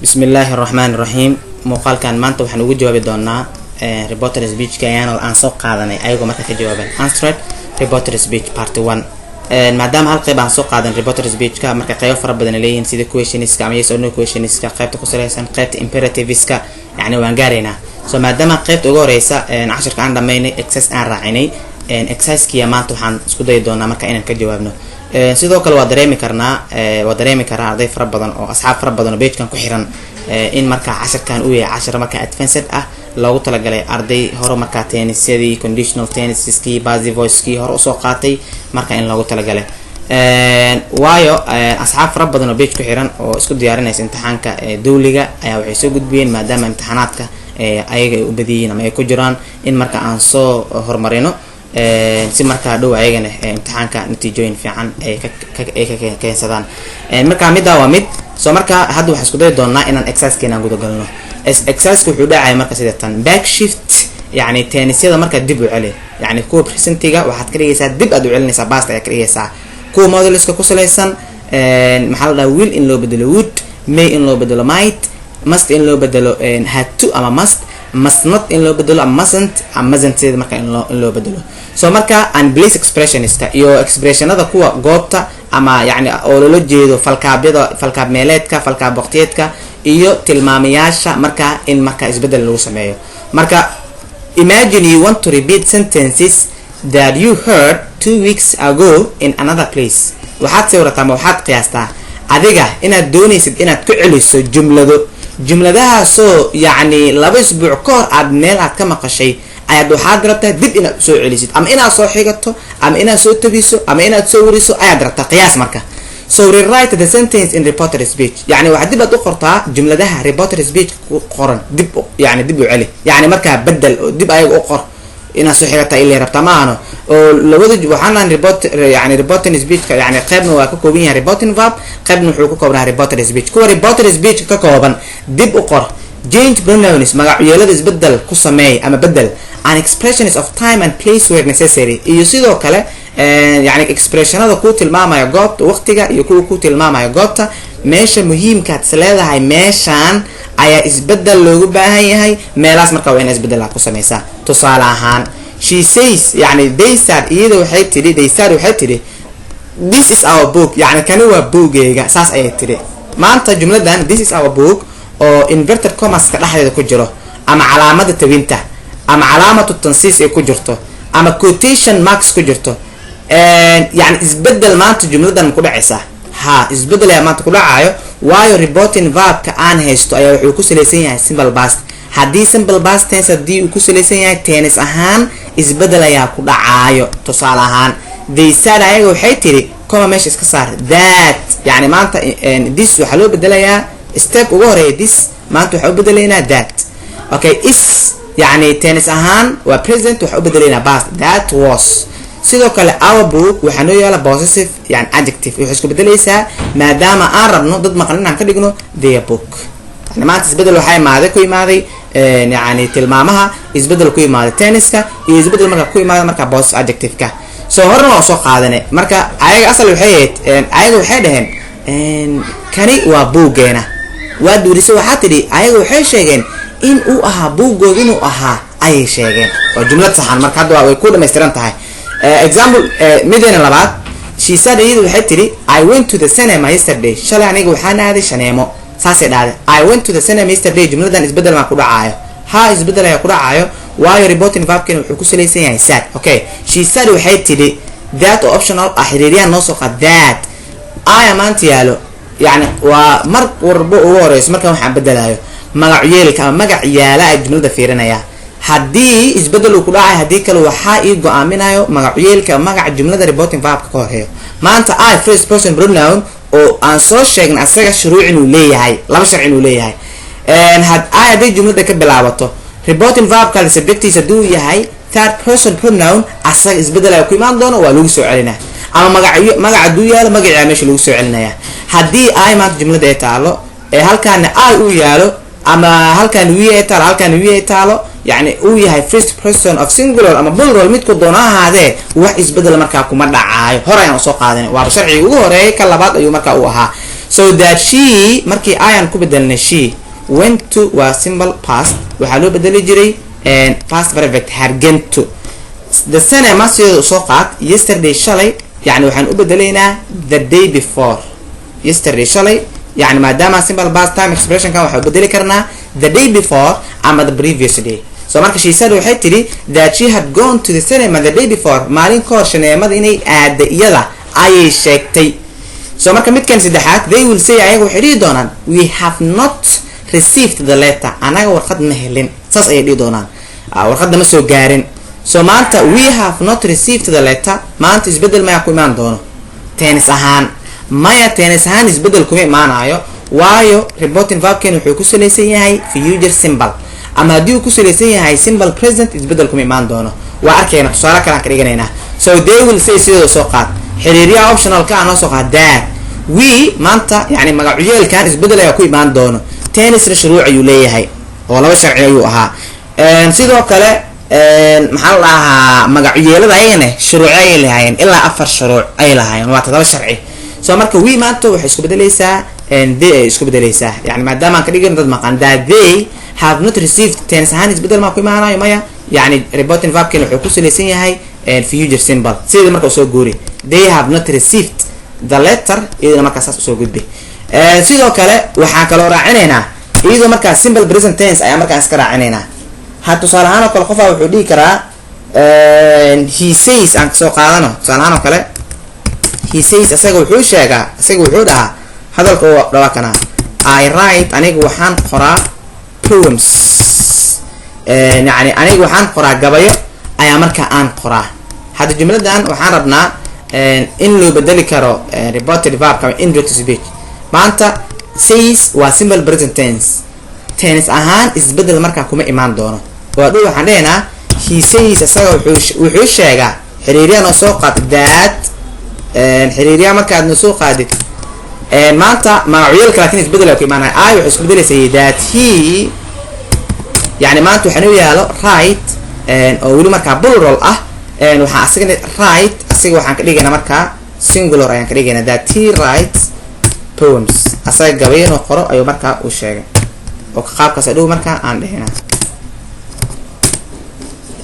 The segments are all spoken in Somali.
بسم الله الرحمن الرحيم مقال كان maanta waxaan ugu jawaabi doonaa reporter speech ka aan soo qaadanay ayagoo marka ka jawaaban answered reporter speech part 1 maadaama hal qayb aan soo qaadan reporter speech ka marka qaybo fara badan leeyihiin sida questions ka ama yes or no questions ka qaybta ku saleysan qaybta imperatives ka yani waan gaareynaa so maadaama qaybta ugu horeysa casharka aan dhameynay exercise aan raacinay exercise kiya maanta waxaan isku dayi doonaa marka inaan ka jawaabno sidoo kale waa dareemi karaa arday fara badan oo asxaab fara badan oo page kan ku xiran in marka casharkan uu yahay cashar marka advanced ah loogu talagalay arday hore marka tennisyadii conditional tenniskii basic voicekii hore usoo qaatay marka in loogu talagalay waayo asxaab fara badan oo page ku xiran oo isku diyaarinaysa imtixaanka dawliga ayaa waxay soo gudbiyeen maadaama imtixaanaadka ayaga ay u badiyeen ama ay ku jiraan in marka aan soo horumarino si marka dhow ayagana imtixaanka natiijooyin fiican ay ka keensadaan marka midda waa mid soo marka hadda waxaan isku dayi doonaa inaan exercise-keena guda galno exercise-ku wuxuu dhacay marka sida tan back shift yani tennisyada marka dib u celi yani kuwa presentiga waxaad ka dhigaysaa dib aad u celinaysaa past ayaa ka dhigaysaa kuwa modeliska ku saleysan maxaa la dhahaa will in loo bedelo would, may in loo bedelo might, must in loo bedelo had to ama must not in loo bedelo ama mustn't sida marka in loo bedelo so marka and place expressionista iyo expressionada kuwa goobta ama yani oo loo jeedo falkaab meeleedka falkaab waqtiyeedka iyo tilmaamayaasha marka in marka isbedel lagu sameeyo marka imagine you want to repeat sentences that you heard 2 weeks ago in another place waxaad sawirtaa ma waxaad qiyaastaa adiga inaad doonaysid inaad ku celiso jumladahaasoo yani 2 isbuuc ka hor aad meel aad ka maqashay ayaad waxaad rabtaa dib inaad soo celisid ama inaad soo xigato ama inaad soo tabiso ama inaad soo wariso ayaad rabtaa qiyaas marka so rewrite the sentence in reporter speech yani waxaad dib aad u qortaa jumladaha reporter speech ku qoran dib yani dib u celi yani marka bedel dib ayaga u qor inaad soo xigata ilaa rabtaa maano oo labada waxaan reporting speech ka yani qaybna waa ka kooban yahay reporting verb qaybna wuxuu ka koobnaa reporter speech kuwa reporter speech ka kooban dib u qor change pronouns magacyada isbedel ku sameey ama bedel and expressions of time and place where necessary iyo sidoo kale yani expressionada ku tilmaamaya goobta waqtiga iyo ku tilmaamaya goobta meesha muhiimka aad leedahay meeshan ayaa isbedel loogu baahan yahay meelaas marka waa in isbedel ku sameysaa tusaale ahaan she says yani they said waxay tiri this is our book yani kani waa bookeyga saas ayay tiri maanta jumladan this is our book oo inverted commas ka dhaxdeeda ku jiro ama calaamada tabinta ama calaamatu tansiis ay ku jirto ama quotation marks ku jirto yani isbedel maanta jumladan ku dhacaysa isbedel ayaa maanta ku dhacayo waayo reporting verb-ka aan haysto ayaa wuxuu ku saleysan yahay simple past haddii simple past tense haddii uu ku saleysan yahay tennis ahaan isbedel ayaa ku dhacayo tusaale ahaan they said ayaga waxay tiri koma meesha iska saar that yani maanta this waxaa loo bedelayaa step ugu horeeya this maanta waxaa u bedelaynaa that okay is yani tennis ahaan waa present waxaa u bedelaynaa past that was sidoo kale our book waxaa noo yaala possessive yani adjective waxay isku bedelaysaa maadaama aan rabno dad maqan inaan ka dhigno their book yani maanta isbedel waxaa ku imaaday yani tilmaamaha isbedel ku imaaday tenniska iyo isbedel marka ku imaaday marka possessive adjective ka so horna waa soo qaadane marka ayaga asal waxay dhaheen kani waa buugeena waa duurisay waxaa tidhi ayaga waxay sheegeen in uu ahaa buugooda inuu ahaa ayay sheegeen waa jumlad saxan marka hadda way ku dhammaystiran tahay example midena labaad she said waxay tiri I went to the cinema yesterday shalay aniga waxaan aaday shaneemo saasay dhahday I went to the cinema yesterday jumladan isbedel ma ku dhacayo isbedel ayaa ku dhacayo waayo reporting verb-kan wuxuu ku saleysan yahay said okay she said waxay tiri that optional xiriiriyaan noo soo qaad that maanta yaalo yani waa mar warba ugu horeyso marka waxaan bedelayo magacyada ama magac yaala ay jumlada fiirinaya haddii isbedel uu ku dhacay haddii kale waxaa ii go'aaminayo magacyada magaca jumlada reporting verb-ka ka horeeyo maanta first person pronoun oo aan soo sheegin asaga shuruuc inuu leeyahay laba sharci inuu leeyahay haddii jumlada ka bilaabato reporting verb-ka subjectiisa haduu yahay third person pronoun asaga isbedel ay ku imaan doono waa lagu soo celinaa ama magaca haduu yaalo magaca meesha lagu soo celinaya haddii maanta jumlada ay taalo halkaana uu yaalo ama halkan we taalo yani uu yahay first person of singular ama plural midku doona ahaadee wax isbedel markaa kuma dhacaayo hore ayaan soo qaadanay waa sharciga ugu horeeyay ka labaad ayuu markaa u ahaa so that she markii ayaan ku bedelnay she went to waa simple past waxaa loo bedeli jiray past perfect hargento the cinema sidoo soo qaad yesterday shalay yani waxaan u bedelaynaa the day before yesterday shalay يعني maadaama simple past time expression kan waxa bedeli karnaa the day before ama the previous day so marka she said waxay tiri that she had gone to the cinema the day before maalin ka hor shineemada inay aada iyada ayay sheegtay so marka midkan saddexaad they will say ayagu waxay dhihi doonaan we have not received the letter anaga warqad ma helin saas ayay dhihi doonaan warqadda ma soo gaarin so maanta we have not received the letter maanta isbedel maya ku imaan doono tennis ahaan maya tennis ahaan isbedel kuma imaanayo waayo reporting verbkan wuxuu ku salaysan yahay future simple ama haddii uu ku salaysan yahay simple present isbedel kuma imaan doono waa arkayna tusaale kale aan ka dhiganaynaa so they will say sidoo soo qaad xiriiriyaha optional ka aan soo qaad that we maanta yani magacyaalkan isbedel ayaa ku imaan doono tennis shuruuc ayuu leeyahay oo laba sharci ayuu ahaa sidoo kale maxaa la dhahaa magacyeelada ayagana shuruuc ay lahaayeen ilaa 4 shuruuc ay lahaayeen waa 7 sharci so marka we maanta waxay isku bedelaysaa they ay isku bedelaysaa yani maadaama aan ka dhigin dad maqan that they have not received tense ahaan isbedel ma ku imaanayo maya yani reporting verbkan wuxuu ku salaysan yahay future simple sida marka soo goori they have not received the letter iyadana marka saas soo gudbi sidoo kale waxaan kala raacinaynaa iyadoo marka simple present tense ayaa marka iska raacinaynaa ha tusaale ahaan kale qof wuxuu dhigi karaa he says aan soo qaadano tusaale ahaan kale he says asaga wuxuu sheegaa asaga wuxuu dhahaa hadalka oo dhawaa I write anigu waxaan qoraa poems yani anigu waxaan qoraa gabayo ayaa marka aan qoraa hadda jumladan waxaan rabnaa in loo bedeli karo reported verb kama indirect speech maanta says waa simple present tense tense ahaan isbedel marka kuma imaan doono waa dhow waxaan dhaynaa he says asaga wuxuu sheegaa xiriiriyana soo qaad that xiriiriya marka aad soo qaadid maanta magacyaalka laakiin isbedel ay ku imaanay ay wuxuu isku bedelayay that he yani maanta waxa uu yaalo right oo wali marka plural ah waxa asagana right asiga waxaan ka dhigaynaa marka singular ayaan ka dhigaynaa that he writes poems asaga gabayno qoro ayuu marka uu sheegay oo qaabkaas dhow marka aan dhahnaa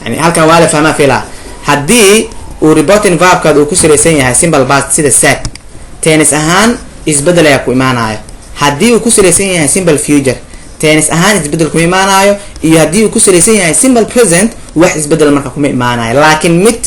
yani halkan waa la fahmaa fila haddii uu reporting verbka uu ku salaysan yahay simple past sida said tennis ahaan isbedel ayaa ku imaanayo haddii uu ku salaysan yahay simple future tennis ahaan isbedel kuma imaanayo iyo haddii uu ku salaysan yahay simple present wax isbedel marka kuma imaanayo laakiin mid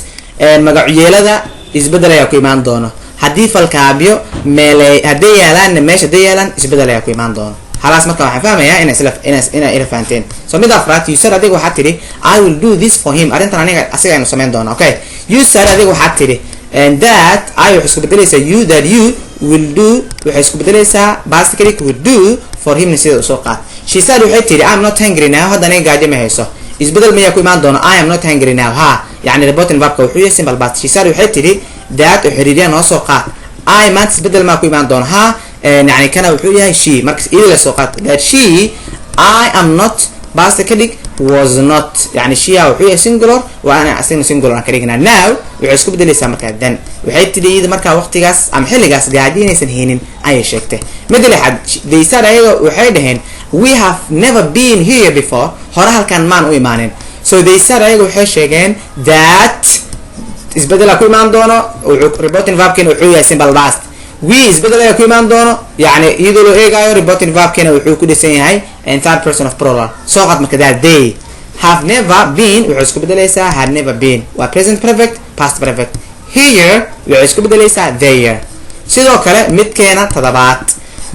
magacyeelada isbedel ayaa ku imaan doono haddii falkaabyo meelay haday yaalaan meesha haday yaalaan isbedel ayaa ku imaan doono halaas marka waxaan fahmayaa inay ila fahanteen so mid afraad you said adiga waxaad tidhi I will do this for him arrintan aniga asiga aynu samayn doona okay you said adiga waxaad tidhi and that I waxay isku bedelaysaa you that you will do waxay isku bedelaysaa basically will do for him sida soo qaad she said waxay tidhi I'm not hungry now hadda aniga gaajo ma hayso isbedel miyaa ku imaan doona I am not hungry now ha yani reporting verbka wuxuu yahay simple past she said waxay tidhi that xiriiriya noo soo qaad I maanta isbedel ma ku imaan doona ha يعني كان وحوي هاي شيء مركز إلى سوقات that she I am not basically was not يعني شيء وحوي singular وأنا أصلا singular أنا كريجنا now وعسكوب ده لسه مركز then وحيد تدي إذا مركز وقت جاس أم حل جاس قاعدين يسنهين أي شيء مثل حد they said أيه وحيدهن we have never been here before هرها كان مان وإيمانين so they said أيه وحيد شيئين that إسبدل أكو إيمان دونه reporting verb كان وحوي simple past we isbedel ay ku imaan doono yani iyadoo loo eegayo reporting verbkana wuxuu ku dhisan yahay in third person of plural soo qad marka they have never been wuxuu isku bedelaysaa had never been waa present perfect past perfect here wuxuu isku bedelaysaa there sidoo kale midkeena toddobaad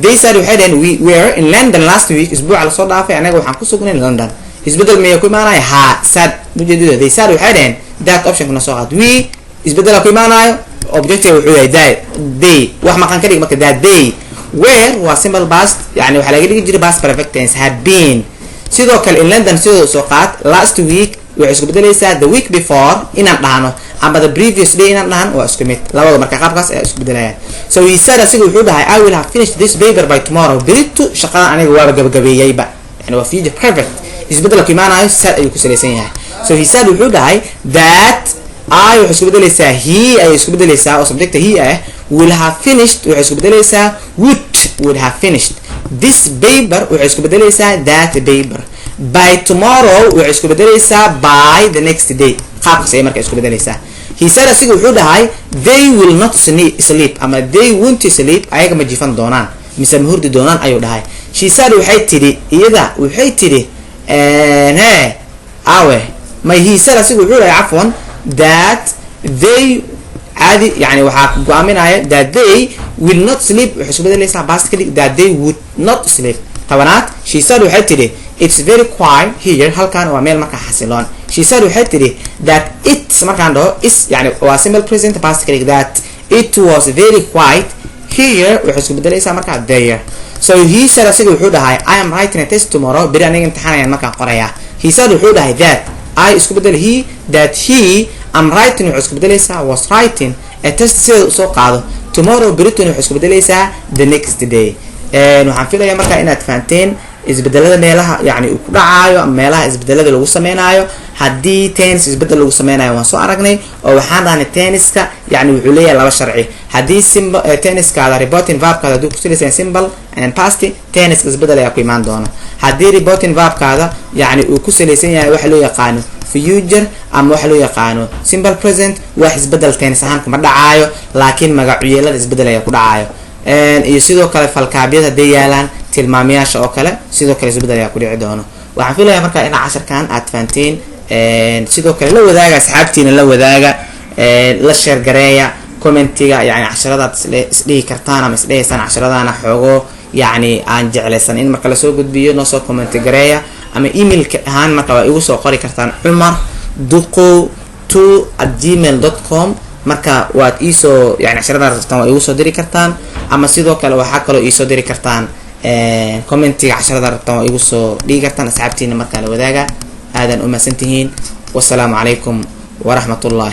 they said waxay dhaheen we were in London last week isbuuca la soo dhaafay anaga waxaan ku sugnay London isbedel miyay ku imaanay ha said mujeedada they said waxay dhaheen that option kuna soo qad we isbedel ku imaanayo objective wuxuu yahay they wax maqan ka dhig marka that they were waa simple past yani waxa laga dhigi jiray past perfect tense had been sidoo kale in London sidoo soo qaad last week waxay isku bedelaysaa the week before inaan dhahno ama the previous day inaan dhahan waa isku mid labada marka qaabkaas ay isku bedelayaan so he said asiga wuxuu dhahay I will have finished this paper by tomorrow berito shaqada aniga waa gabagabeeyayba yani waa future perfect isbedel ku imaanayo said ayuu ku salaysan yahay so he said wuxuu dhahay that I waxay isku bedelaysaa he ay isku bedelaysaa oo subject he ah will have finished waxay isku bedelaysaa would would have finished this paper waxay isku bedelaysaa that paper by tomorrow waxay isku bedelaysaa by the next day qaabkaas ay markaa isku bedelaysaa he said asiga wuxuu dhahay they will not sleep ama they won't sleep ayaga ma jifan doonaan mise ma hurdi doonaan ayuu dhahay she said waxay tidhi iyada waxay tidhi awe my he said asiga wuxuu dhahay cafwan that they عادي يعني waxaa go'aaminaya that they will not sleep waxay isku bedelaysaa past kadib that they would not sleep tabanaad she said waxay tidhi it's very quiet here halkan waa meel markaa xasiloon she said waxay tidhi that it's markaan dhaho is yani waa simple present past kadib that it was very quiet here waxay isku bedelaysaa markaa there so he said asiga wuxuu dhahay I am writing a test tomorrow beri aniga imtixaan ayaan markaan qorayaa he said wuxuu dhahay that I isku bedel he that he I'm writing waxay isku bedelaysaa was writing a test sida soo qaado tomorrow Britain waxay isku bedelaysaa the next day waxaan filayaa markaa inaad fahanteen isbedelada meelaha yani uu ku dhacayo meelaha isbedelada lagu sameeynayo hadii tennis isbedel lagu sameeynayo waan soo aragnay oo waxaan dhahnay tenniska yani wuxuu leeyahay laba sharci hadii tenniskaada reporting verb-kaada haduu ku salaysan simple and past tennis isbedel ayaa ku imaan doona hadii reporting verb-kaada yani uu ku salaysan yahay waxa loo yaqaan future ama waxa loo yaqaano simple present wax isbedel tennis ahaan kuma dhacayo laakiin magacyada isbedel ayaa ku dhacayo iyo sidoo kale falkaabyada haday yaalaan tilmaamayaasha oo kale sidoo kale isbedel ayaa ku dhici doono waxaan filayaa markaa in casharkan aad fahanteen sidoo kale la wadaaga asxaabtiina la wadaaga la share gareeya commentiga yani casharadaad isdhihi kartaan ama isdheheysaan casharadana xoogo yani aan jeclaysan in marka lasoo gudbiyo noo soo comment gareeya ama emailka ahaan marka waa igu soo qori kartaan umarduqo2@gmail.com marka waad iisoo yani casharada rabtaan waa igu soo diri kartaan ama sidoo kale waxaa kaloo iisoo diri kartaan commentiga casharada rabtaan waa igu soo dhigi kartaan asxaabtiina markaa la wadaaga aadan u mahadsantihiin wassalaamu calaykum waraxmatullahi